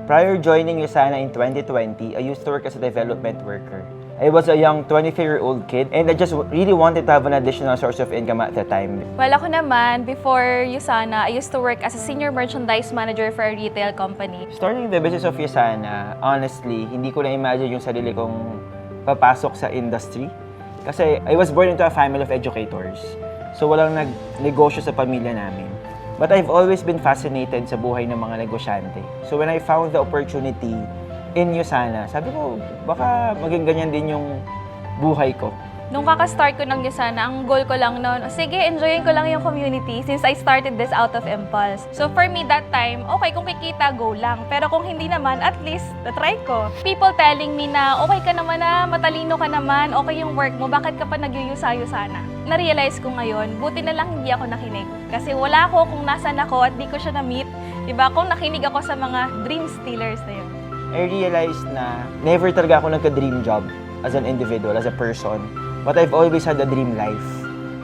Prior joining USANA in 2020, I used to work as a development worker. I was a young 23-year-old kid and I just really wanted to have an additional source of income at the time. Well, ako naman, before USANA, I used to work as a senior merchandise manager for a retail company. Starting the business of USANA, honestly, hindi ko na-imagine yung sarili kong papasok sa industry. Kasi I was born into a family of educators. So walang nag-negosyo sa pamilya namin. But I've always been fascinated sa buhay ng mga negosyante. So when I found the opportunity in USANA, sabi ko, baka maging ganyan din yung buhay ko. Nung kaka-start ko ng USANA, ang goal ko lang noon, sige, enjoyin ko lang yung community since I started this out of impulse. So for me that time, okay, kung kikita, go lang. Pero kung hindi naman, at least, na-try ko. People telling me na, okay ka naman na, matalino ka naman, okay yung work mo, bakit ka pa nag-USANA? Na-realize ko ngayon, buti na lang hindi ako nakinig. Kasi wala ko kung nasan ako at di ko siya na-meet. Diba? Kung nakinig ako sa mga dream stealers na yun. I realized na never talaga ako nagka-dream job as an individual, as a person. But I've always had a dream life.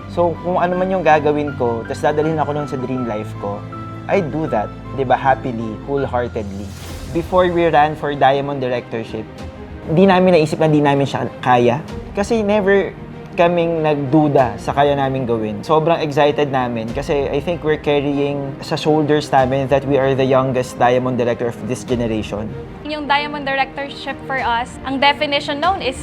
So, kung ano man yung gagawin ko, tapos dadalhin ako nun sa dream life ko, I do that, di ba, happily, wholeheartedly. Before we ran for Diamond Directorship, di namin naisip na di namin siya kaya. Kasi never kaming nagduda sa kaya namin gawin. Sobrang excited namin kasi I think we're carrying sa shoulders namin that we are the youngest Diamond Director of this generation. Yung Diamond Directorship for us, ang definition known is,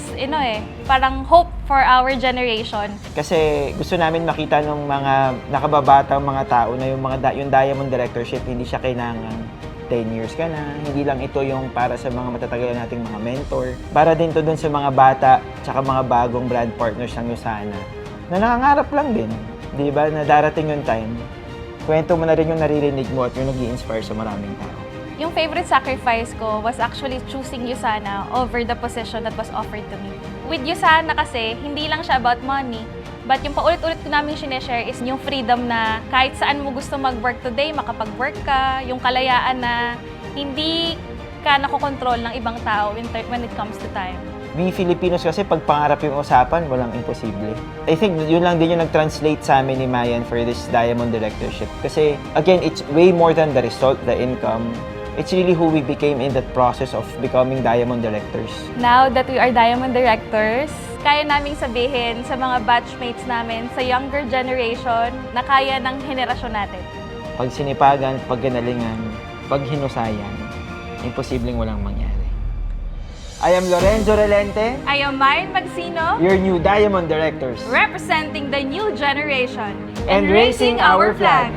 parang hope for our generation. Kasi gusto namin makita ng mga nakababatang mga tao na yung Diamond Directorship, hindi siya kailangan 10 years ka na. Hindi lang ito yung para sa mga matatagal nating mga mentor. Para din to dun sa mga bata tsaka mga bagong brand partners ng USANA na nangangarap lang din. Di ba? Na darating yung time. Kwento mo na rin yung naririnig mo at yung nag-i-inspire sa maraming tao. Yung favorite sacrifice ko was actually choosing USANA over the position that was offered to me. With USANA kasi, hindi lang siya about money. But yung paulit-ulit ko namin sineshare is yung freedom na kahit saan mo gusto mag-work today, makapag-work ka, yung kalayaan na hindi ka nakokontrol ng ibang tao when it comes to time. We Filipinos kasi pag pangarap yung usapan, walang imposible. I think yun lang din yung nag-translate sa amin ni Mayan for this Diamond Directorship. Kasi again, it's way more than the result, the income. It's really who we became in that process of becoming Diamond Directors. Now that we are Diamond Directors, kaya naming sabihin sa mga batchmates namin sa younger generation na kaya ng henerasyon natin. Pag sinipagan, pag ganalingan, pag hinusayan, imposibleng walang mangyari. I am Lorenzo Relente, I am Mayan Magsino, your new Diamond Directors. representing the new generation And raising our flag.